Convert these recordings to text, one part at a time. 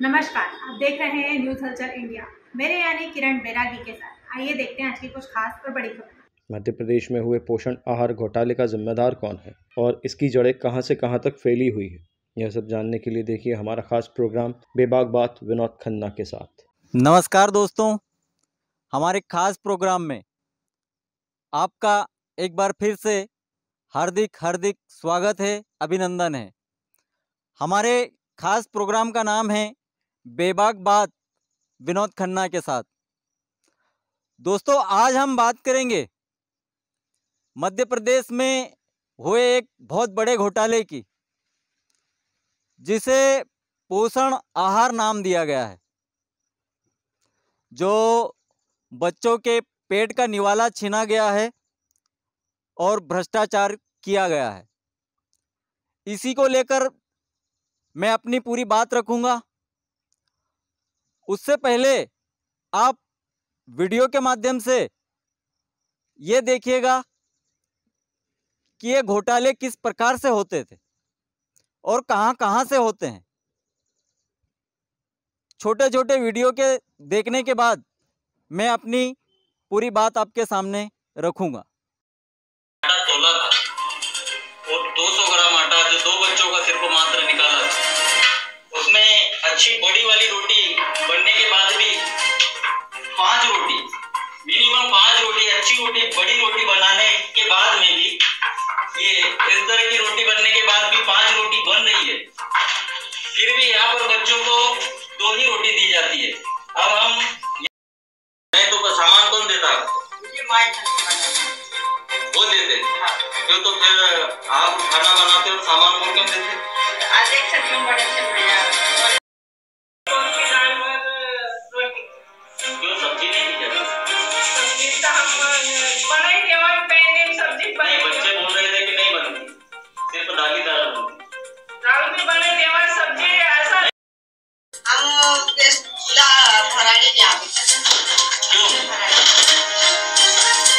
नमस्कार, आप देख रहे हैं न्यूज हलचल इंडिया। मेरे यानी किरण बैरागी के साथ आइए देखते हैं आज की कुछ खास और बड़ी खबर। मध्य प्रदेश में हुए पोषण आहार घोटाले का जिम्मेदार कौन है और इसकी जड़ें कहां से कहां तक फैली हुई है, यह सब जानने के लिए देखिए हमारा खास प्रोग्राम बेबाक बात विनोद खन्ना के साथ। नमस्कार दोस्तों, हमारे खास प्रोग्राम में आपका एक बार फिर से हार्दिक स्वागत है, अभिनंदन है। हमारे खास प्रोग्राम का नाम है बेबाक बात विनोद खन्ना के साथ। दोस्तों, आज हम बात करेंगे मध्य प्रदेश में हुए एक बहुत बड़े घोटाले की, जिसे पोषण आहार नाम दिया गया है, जो बच्चों के पेट का निवाला छीना गया है और भ्रष्टाचार किया गया है। इसी को लेकर मैं अपनी पूरी बात रखूंगा। उससे पहले आप वीडियो के माध्यम से ये देखिएगा कि ये घोटाले किस प्रकार से होते थे और कहां से होते हैं। छोटे छोटे वीडियो के देखने के बाद मैं अपनी पूरी बात आपके सामने रखूंगा। आटा तोला था और 200 ग्राम आटा जो 2 बच्चों का सिर्फ मात्र निकाला था, उसमें अच्छी बड़ी वाली रोटी बनने के बाद भी 5 रोटी, मिनिमम 5 रोटी, अच्छी रोटी, बड़ी रोटी बनाने के बाद में भी ये इस तरह की रोटी बनने के बाद भी 5 रोटी बन रही है, फिर भी यहाँ पर बच्चों को 2 ही रोटी दी जाती है। अब हम नहीं तो सामान कौन देता है? वो देते क्यों? तो फिर आप खाना बनाते हो, सामान वो क्यों देते? क्यों सब्जी नहीं दी जाती? नहीं, बच्चे बोल रहे थे कि नहीं बनती, सिर्फ दाल ही दाल बनती। क्यों?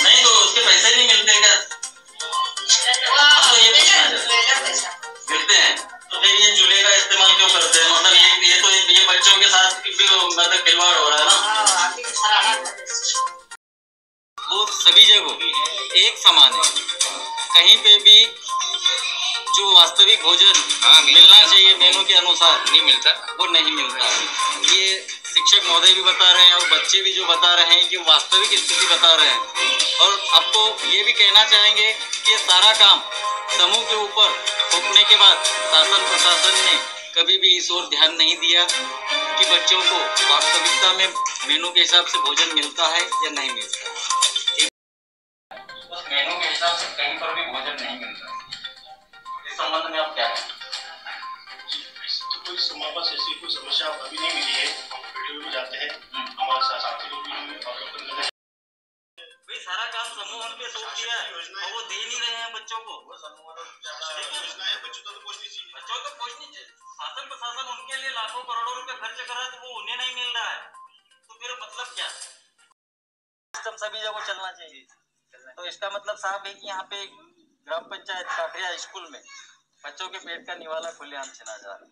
नहीं तो उसके पैसे नहीं मिलते क्या? तो ये मिलते हैं, तो फिर ये चूल्हे का इस्तेमाल क्यों करते हैं? मतलब ये बच्चों के साथ भी मतलब खिलवाड़ हो रहा है ना। वो सभी जगह एक समान है, कहीं पे भी जो वास्तविक भोजन मिलना चाहिए मेनू के अनुसार नहीं मिलता, वो नहीं मिलता है। ये शिक्षक महोदय भी बता रहे हैं और बच्चे भी जो बता रहे हैं कि वास्तविक स्थिति बता रहे हैं। और आपको ये भी कहना चाहेंगे कि ये सारा काम समूह के ऊपर थोपने के बाद शासन प्रशासन ने कभी भी इस ओर ध्यान नहीं दिया कि बच्चों को वास्तविकता में मेनू के हिसाब से भोजन मिलता है या नहीं मिलता है। उस मेनू के हिसाब से कहीं पर भी भोजन नहीं मिलता है। इस संबंध में आप क्या कहें? कोई हमारे पास ऐसी कोई समस्या अभी नहीं मिली है। हम वीडियो में जाते हैं, हमारे साथी लोग भी अवलोकन करते हैं। भाई सारा काम समूह पे सौंप दिया है और वो दे नहीं रहे हैं बच्चों को। बच्चों को पहुंचनी चाहिए। शासन प्रशासन उनके लिए लाखों करोड़ों रुपए खर्च कर रहा है, तो वो उन्हें नहीं मिल रहा है, तो फिर मतलब क्या? सिस्टम सभी जगह चलना चाहिए। तो इसका मतलब साफ है कि यहाँ पे ग्राम पंचायत काकरिया स्कूल में बच्चों के पेट का निवाला खुलेआम छीना जा रहा है।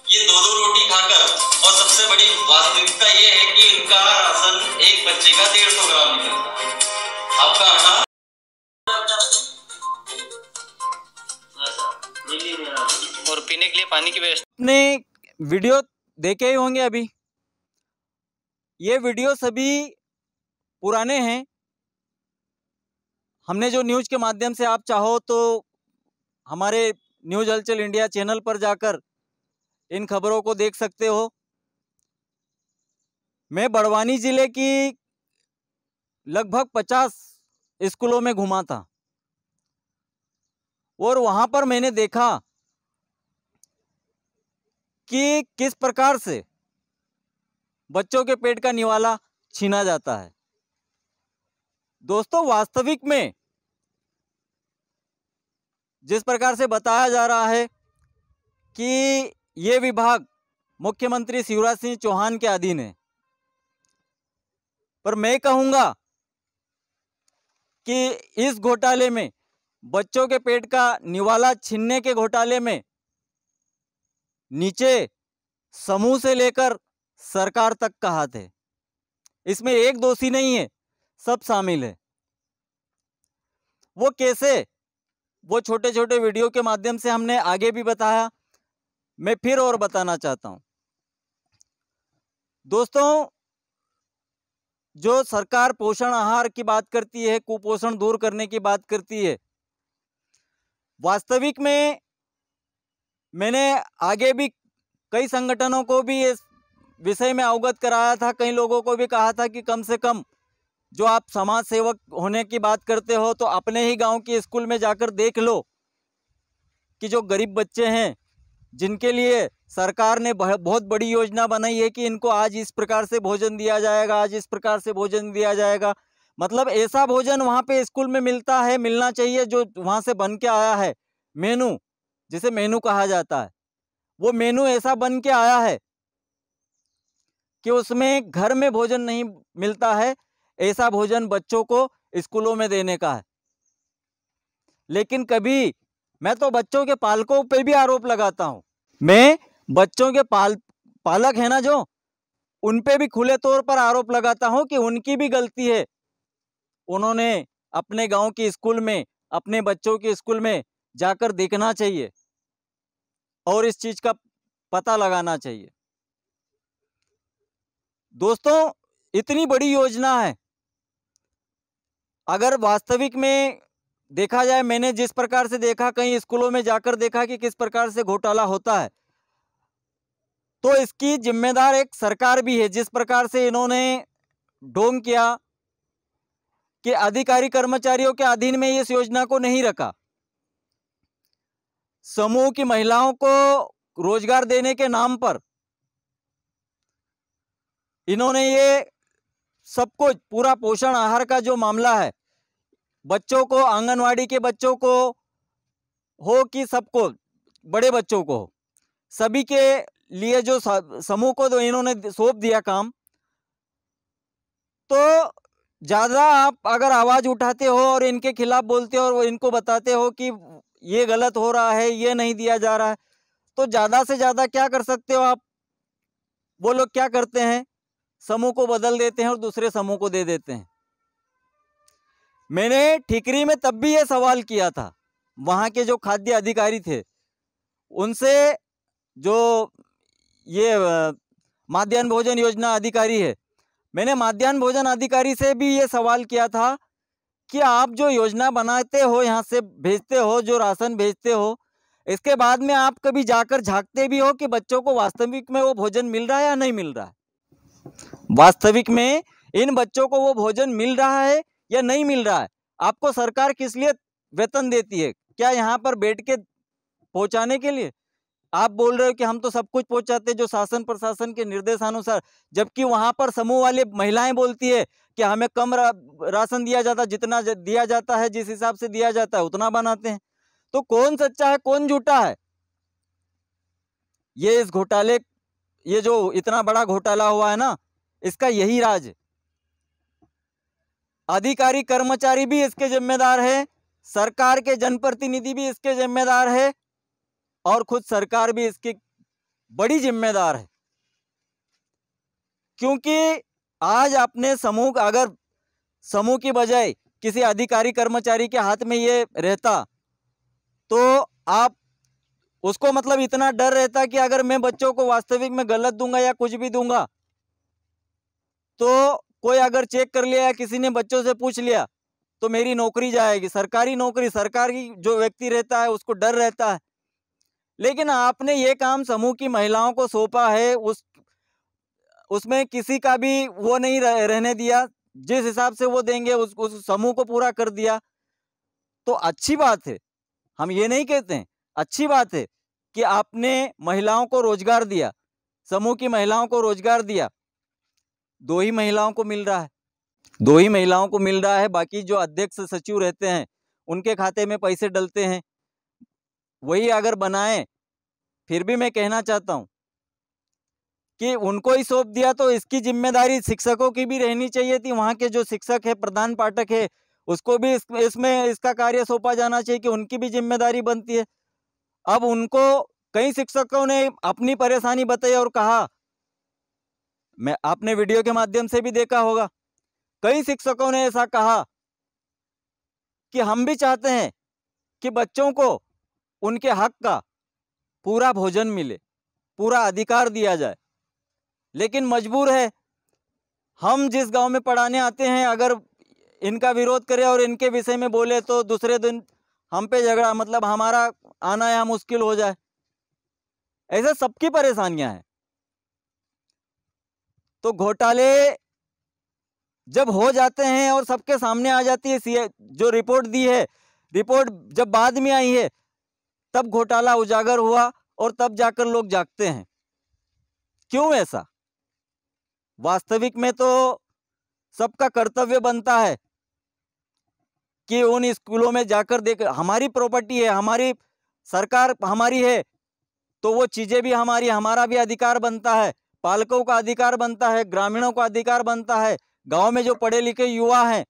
ये 2-2 रोटी खाकर, और सबसे बड़ी वास्तविकता ये है कि इनका राशन एक बच्चे का 150 ग्राम निकलता है। आपका आटा और पीने के लिए पानी की व्यवस्था। अपने वीडियो देखे ही होंगे। अभी ये वीडियो सभी पुराने हैं। हमने जो न्यूज़ के माध्यम से, आप चाहो तो हमारे न्यूज हलचल इंडिया चैनल पर जाकर इन खबरों को देख सकते हो। मैं बड़वानी जिले की लगभग 50 स्कूलों में घुमा था और वहां पर मैंने देखा कि किस प्रकार से बच्चों के पेट का निवाला छीना जाता है। दोस्तों, वास्तविक में जिस प्रकार से बताया जा रहा है कि ये विभाग मुख्यमंत्री शिवराज सिंह चौहान के अधीन है, पर मैं कहूंगा कि इस घोटाले में बच्चों के पेट का निवाला छीनने के घोटाले में नीचे समूह से लेकर सरकार तक का हाथ है। इसमें एक दोषी नहीं है, सब शामिल है। वो कैसे, वो छोटे छोटे वीडियो के माध्यम से हमने आगे भी बताया, मैं फिर और बताना चाहता हूं। दोस्तों, जो सरकार पोषण आहार की बात करती है, कुपोषण दूर करने की बात करती है, वास्तविक में मैंने आगे भी कई संगठनों को भी इस विषय में अवगत कराया था, कई लोगों को भी कहा था कि कम से कम जो आप समाज सेवक होने की बात करते हो तो अपने ही गांव के स्कूल में जाकर देख लो कि जो गरीब बच्चे हैं जिनके लिए सरकार ने बहुत बड़ी योजना बनाई है कि इनको आज इस प्रकार से भोजन दिया जाएगा, आज इस प्रकार से भोजन दिया जाएगा, मतलब ऐसा भोजन वहाँ पे स्कूल में मिलता है, मिलना चाहिए जो वहाँ से बन के आया है। मेनू, जिसे मेनू कहा जाता है, वो मेनू ऐसा बन के आया है कि उसमें घर में भोजन नहीं मिलता है, ऐसा भोजन बच्चों को स्कूलों में देने का है। लेकिन कभी मैं तो बच्चों के पालकों पे भी आरोप लगाता हूं, मैं बच्चों के पालक है ना जो, उन पे भी खुले तौर पर आरोप लगाता हूं कि उनकी भी गलती है। उन्होंने अपने गांव के स्कूल में, अपने बच्चों के स्कूल में जाकर देखना चाहिए और इस चीज का पता लगाना चाहिए। दोस्तों, इतनी बड़ी योजना है, अगर वास्तविक में देखा जाए, मैंने जिस प्रकार से देखा, कई स्कूलों में जाकर देखा कि किस प्रकार से घोटाला होता है, तो इसकी जिम्मेदार एक सरकार भी है। जिस प्रकार से इन्होंने ढोंग किया कि अधिकारी कर्मचारियों के अधीन में इस योजना को नहीं रखा, समूह की महिलाओं को रोजगार देने के नाम पर इन्होंने ये सब कुछ, पूरा पोषण आहार का जो मामला है, बच्चों को, आंगनवाड़ी के बच्चों को हो कि सबको, बड़े बच्चों को हो, सभी के लिए जो समूह को तो इन्होंने सौंप दिया काम। तो ज्यादा आप अगर आवाज उठाते हो और इनके खिलाफ बोलते हो और इनको बताते हो कि ये गलत हो रहा है, ये नहीं दिया जा रहा है, तो ज्यादा से ज्यादा क्या कर सकते हो आप? वो लोग क्या करते हैं, समूह को बदल देते हैं और दूसरे समूह को दे देते हैं। मैंने ठीकरी में तब भी ये सवाल किया था, वहां के जो खाद्य अधिकारी थे उनसे, जो ये माध्याह्न भोजन योजना अधिकारी है, मैंने माध्याह्न भोजन अधिकारी से भी ये सवाल किया था कि आप जो योजना बनाते हो, यहाँ से भेजते हो, जो राशन भेजते हो, इसके बाद में आप कभी जाकर झांकते भी हो कि बच्चों को वास्तविक में वो भोजन मिल रहा है या नहीं मिल रहा है? वास्तविक में इन बच्चों को वो भोजन मिल रहा है या नहीं मिल रहा है? आपको सरकार किस लिए वेतन देती है? क्या यहाँ पर बैठ के पहुंचाने के लिए? आप बोल रहे हो कि हम तो सब कुछ पहुंचाते जो शासन प्रशासन के निर्देशानुसार, जबकि वहां पर समूह वाले महिलाएं बोलती है कि हमें कम राशन दिया जाता, जितना दिया जाता है, जिस हिसाब से दिया जाता है उतना बनाते हैं। तो कौन सच्चा है, कौन झूठा है? ये इस घोटाले, ये जो इतना बड़ा घोटाला हुआ है ना, इसका यही राज है। अधिकारी कर्मचारी भी इसके जिम्मेदार है, सरकार के जनप्रतिनिधि भी इसके जिम्मेदार है और खुद सरकार भी इसकी बड़ी जिम्मेदार है। क्योंकि आज अपने समूह, अगर समूह की बजाय किसी अधिकारी कर्मचारी के हाथ में ये रहता तो आप उसको, मतलब इतना डर रहता कि अगर मैं बच्चों को वास्तविक में गलत दूंगा या कुछ भी दूंगा तो कोई अगर चेक कर लिया या किसी ने बच्चों से पूछ लिया तो मेरी नौकरी जाएगी, सरकारी नौकरी, सरकारी जो व्यक्ति रहता है उसको डर रहता है। लेकिन आपने ये काम समूह की महिलाओं को सौंपा है, उसमें किसी का भी वो नहीं रहने दिया, जिस हिसाब से वो देंगे उस समूह को पूरा कर दिया। तो अच्छी बात है, हम ये नहीं कहते हैं, अच्छी बात है कि आपने महिलाओं को रोजगार दिया, समूह की महिलाओं को रोजगार दिया। 2 ही महिलाओं को मिल रहा है, 2 ही महिलाओं को मिल रहा है, बाकी जो अध्यक्ष सचिव रहते हैं उनके खाते में पैसे डलते हैं। वही अगर बनाए, फिर भी मैं कहना चाहता हूं कि उनको ही सौंप दिया तो इसकी जिम्मेदारी शिक्षकों की भी रहनी चाहिए थी। वहां के जो शिक्षक है, प्रधान पाठक है, उसको भी इसमें इसका कार्य सौंपा जाना चाहिए कि उनकी भी जिम्मेदारी बनती है। अब उनको कई शिक्षकों ने अपनी परेशानी बताई और कहा, मैं आपने वीडियो के माध्यम से भी देखा होगा, कई शिक्षकों ने ऐसा कहा कि हम भी चाहते हैं कि बच्चों को उनके हक का पूरा भोजन मिले, पूरा अधिकार दिया जाए, लेकिन मजबूर है। हम जिस गांव में पढ़ाने आते हैं, अगर इनका विरोध करें और इनके विषय में बोले तो दूसरे दिन हम पे झगड़ा, मतलब हमारा आना यहाँ मुश्किल हो जाए। ऐसे सबकी परेशानियां हैं। तो घोटाले जब हो जाते हैं और सबके सामने आ जाती है, जो रिपोर्ट दी है, रिपोर्ट जब बाद में आई है, तब घोटाला उजागर हुआ और तब जाकर लोग जागते हैं। क्यों ऐसा? वास्तविक में तो सबका कर्तव्य बनता है कि उन स्कूलों में जाकर देख, हमारी प्रॉपर्टी है, हमारी सरकार हमारी है, तो वो चीजें भी हमारी, हमारा भी अधिकार बनता है, पालकों का अधिकार बनता है, ग्रामीणों का अधिकार बनता है। गांव में जो पढ़े लिखे युवा हैं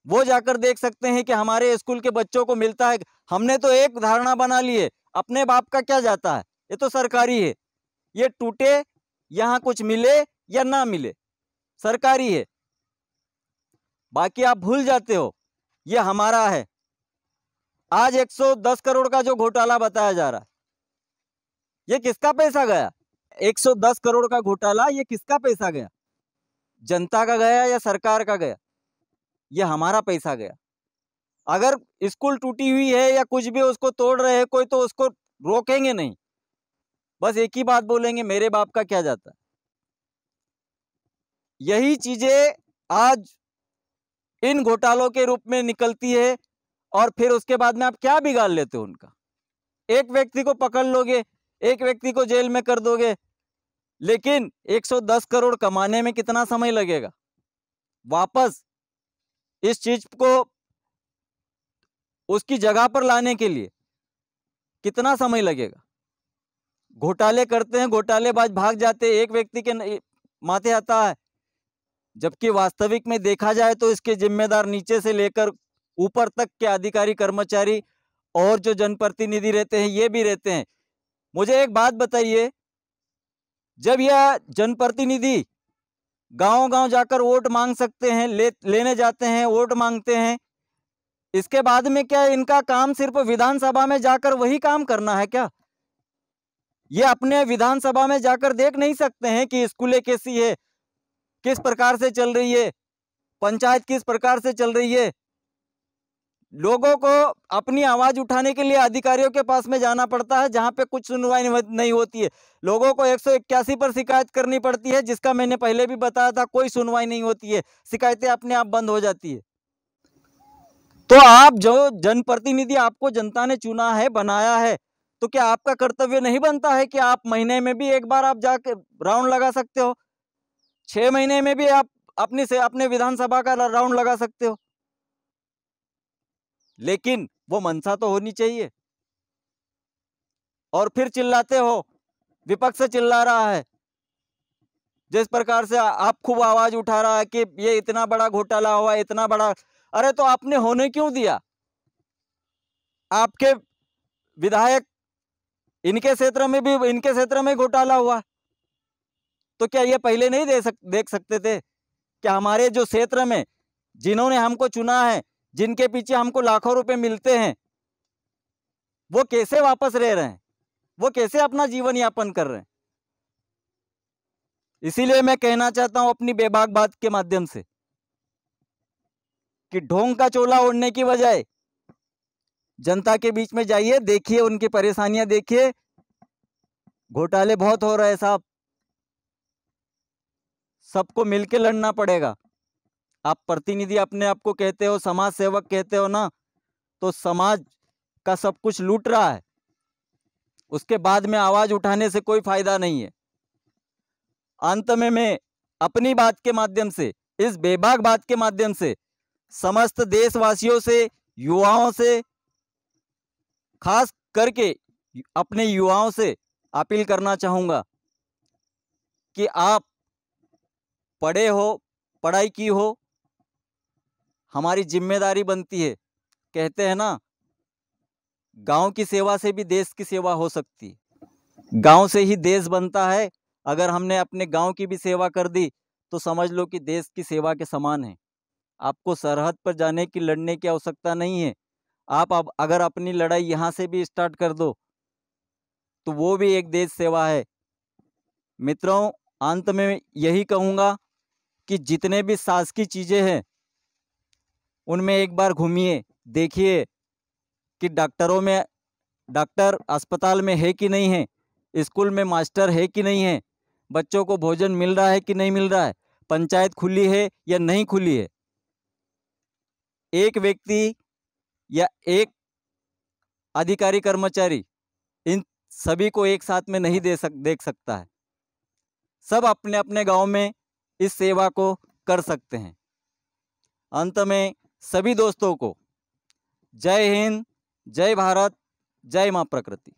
वो जाकर देख सकते हैं कि हमारे स्कूल के बच्चों को मिलता है। हमने तो एक धारणा बना ली है, अपने बाप का क्या जाता है, ये तो सरकारी है, ये टूटे यहाँ कुछ मिले या ना मिले, सरकारी है। बाकी आप भूल जाते हो ये हमारा है। आज 110 करोड़ का जो घोटाला बताया जा रहा है, ये किसका पैसा गया? 110 करोड़ का घोटाला, ये किसका पैसा गया? जनता का गया या सरकार का गया? ये हमारा पैसा गया। अगर स्कूल टूटी हुई है या कुछ भी उसको तोड़ रहे हैं कोई, तो उसको रोकेंगे नहीं, बस एक ही बात बोलेंगे, मेरे बाप का क्या जाता है। यही चीजें आज इन घोटालों के रूप में निकलती है और फिर उसके बाद में आप क्या बिगाड़ लेते हो उनका। एक व्यक्ति को पकड़ लोगे, एक व्यक्ति को जेल में कर दोगे, लेकिन 110 करोड़ कमाने में कितना समय लगेगा? वापस इस चीज को उसकी जगह पर लाने के लिए कितना समय लगेगा? घोटाले करते हैं, घोटालेबाज भाग जाते हैं, एक व्यक्ति के माथे आता है, जबकि वास्तविक में देखा जाए तो इसके जिम्मेदार नीचे से लेकर ऊपर तक के अधिकारी कर्मचारी और जो जनप्रतिनिधि रहते हैं ये भी रहते हैं। मुझे एक बात बताइए, जब यह जनप्रतिनिधि गांव-गांव जाकर वोट मांग सकते हैं, लेने जाते हैं, वोट मांगते हैं, इसके बाद में क्या इनका काम सिर्फ विधानसभा में जाकर वही काम करना है क्या? ये अपने विधानसभा में जाकर देख नहीं सकते हैं कि स्कूलें कैसी है, किस प्रकार से चल रही है, पंचायत किस प्रकार से चल रही है? लोगों को अपनी आवाज उठाने के लिए अधिकारियों के पास में जाना पड़ता है, जहां पे कुछ सुनवाई नहीं होती है। लोगों को 181 पर शिकायत करनी पड़ती है, जिसका मैंने पहले भी बताया था, कोई सुनवाई नहीं होती है, शिकायतें अपने आप बंद हो जाती है। तो आप जो जनप्रतिनिधि, आपको जनता ने चुना है, बनाया है, तो क्या आपका कर्तव्य नहीं बनता है कि आप महीने में भी एक बार आप जाके राउंड लगा सकते हो, 6 महीने में भी आप अपने विधानसभा का राउंड लगा सकते हो? लेकिन वो मनसा तो होनी चाहिए। और फिर चिल्लाते हो, विपक्ष चिल्ला रहा है, जिस प्रकार से आप खूब आवाज उठा रहा है कि ये इतना बड़ा घोटाला हुआ, इतना बड़ा। अरे तो आपने होने क्यों दिया? आपके विधायक, इनके क्षेत्र में घोटाला हुआ, तो क्या ये पहले नहीं देख सकते थे कि हमारे जो क्षेत्र में जिन्होंने हमको चुना है, जिनके पीछे हमको लाखों रुपए मिलते हैं, वो कैसे वापस रह रहे हैं, वो कैसे अपना जीवन यापन कर रहे हैं? इसीलिए मैं कहना चाहता हूं अपनी बेबाक बात के माध्यम से कि ढोंग का चोला ओढ़ने की बजाय जनता के बीच में जाइए, देखिए उनकी परेशानियां, देखिए। घोटाले बहुत हो रहे हैं साहब, सबको मिलके लड़ना पड़ेगा। आप प्रतिनिधि अपने आप को कहते हो, समाज सेवक कहते हो ना, तो समाज का सब कुछ लूट रहा है, उसके बाद में आवाज उठाने से कोई फायदा नहीं है। अंत में मैं अपनी बात के माध्यम से, इस बेबाक बात के माध्यम से समस्त देशवासियों से, युवाओं से, खास करके अपने युवाओं से अपील करना चाहूंगा कि आप पढ़े हो, पढ़ाई की हो, हमारी जिम्मेदारी बनती है। कहते हैं ना, गांव की सेवा से भी देश की सेवा हो सकती है। गांव से ही देश बनता है। अगर हमने अपने गांव की भी सेवा कर दी तो समझ लो कि देश की सेवा के समान है। आपको सरहद पर जाने की, लड़ने की आवश्यकता नहीं है। आप अब अगर अपनी लड़ाई यहाँ से भी स्टार्ट कर दो तो वो भी एक देश सेवा है। मित्रों, अंत में यही कहूँगा कि जितने भी शासकीय चीज़ें हैं उनमें एक बार घूमिए, देखिए कि डॉक्टर अस्पताल में है कि नहीं है, स्कूल में मास्टर है कि नहीं है, बच्चों को भोजन मिल रहा है कि नहीं मिल रहा है, पंचायत खुली है या नहीं खुली है। एक व्यक्ति या एक अधिकारी कर्मचारी इन सभी को एक साथ में नहीं देख सकता है। सब अपने अपने गांव में इस सेवा को कर सकते हैं। अंत में सभी दोस्तों को जय हिंद, जय भारत, जय मां प्रकृति।